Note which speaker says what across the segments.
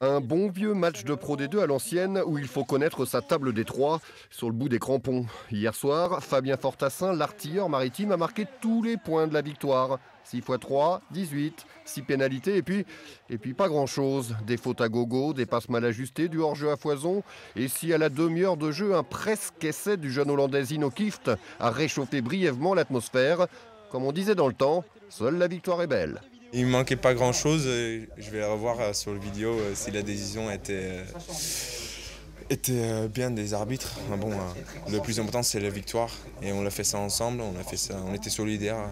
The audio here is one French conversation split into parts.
Speaker 1: Un bon vieux match de Pro D2 à l'ancienne où il faut connaître sa table des trois sur le bout des crampons. Hier soir, Fabien Fortassin, l'artilleur maritime, a marqué tous les points de la victoire. 6 x 3, 18, 6 pénalités et puis pas grand-chose. Des fautes à gogo, des passes mal ajustées, du hors-jeu à foison. Et si à la demi-heure de jeu, un presque essai du jeune Hollandais Zino Kieft a réchauffé brièvement l'atmosphère, comme on disait dans le temps, seule la victoire est belle.
Speaker 2: Il ne manquait pas grand-chose. Je vais revoir sur le vidéo si la décision était bien des arbitres. Bon, le plus important, c'est la victoire. Et on a fait ça ensemble. On était solidaires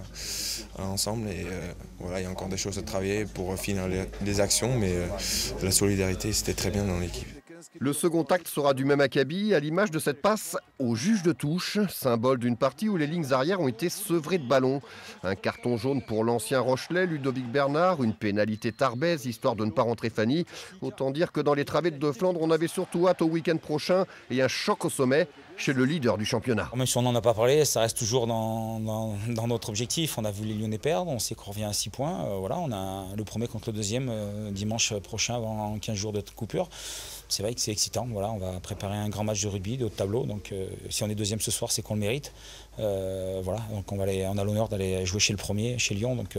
Speaker 2: ensemble. Et voilà, il y a encore des choses à travailler pour finir les actions. Mais la solidarité, c'était très bien dans l'équipe.
Speaker 1: Le second acte sera du même acabit, à l'image de cette passe au juge de touche, symbole d'une partie où les lignes arrières ont été sevrées de ballons. Un carton jaune pour l'ancien Rochelais, Ludovic Bernard, une pénalité Tarbès, histoire de ne pas rentrer Fanny. Autant dire que dans les travées de Flandre, on avait surtout hâte au week-end prochain et un choc au sommet chez le leader du championnat.
Speaker 3: Même si on n'en a pas parlé, ça reste toujours dans notre objectif. On a vu les Lyonnais perdre, on sait qu'on revient à 6 points. Voilà, on a le premier contre le deuxième dimanche prochain avant 15 jours de coupure. C'est vrai que c'est excitant. Voilà, on va préparer un grand match de rugby de haut de tableau. Donc si on est deuxième ce soir, c'est qu'on le mérite. Voilà, donc on a l'honneur d'aller jouer chez le premier, chez Lyon. Donc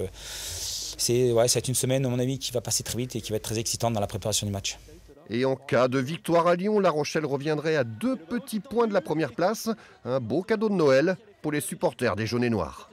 Speaker 3: ça va être une semaine, à mon avis, qui va passer très vite et qui va être très excitante dans la préparation du match.
Speaker 1: Et en cas de victoire à Lyon, La Rochelle reviendrait à 2 petits points de la première place. Un beau cadeau de Noël pour les supporters des Jaunes et Noirs.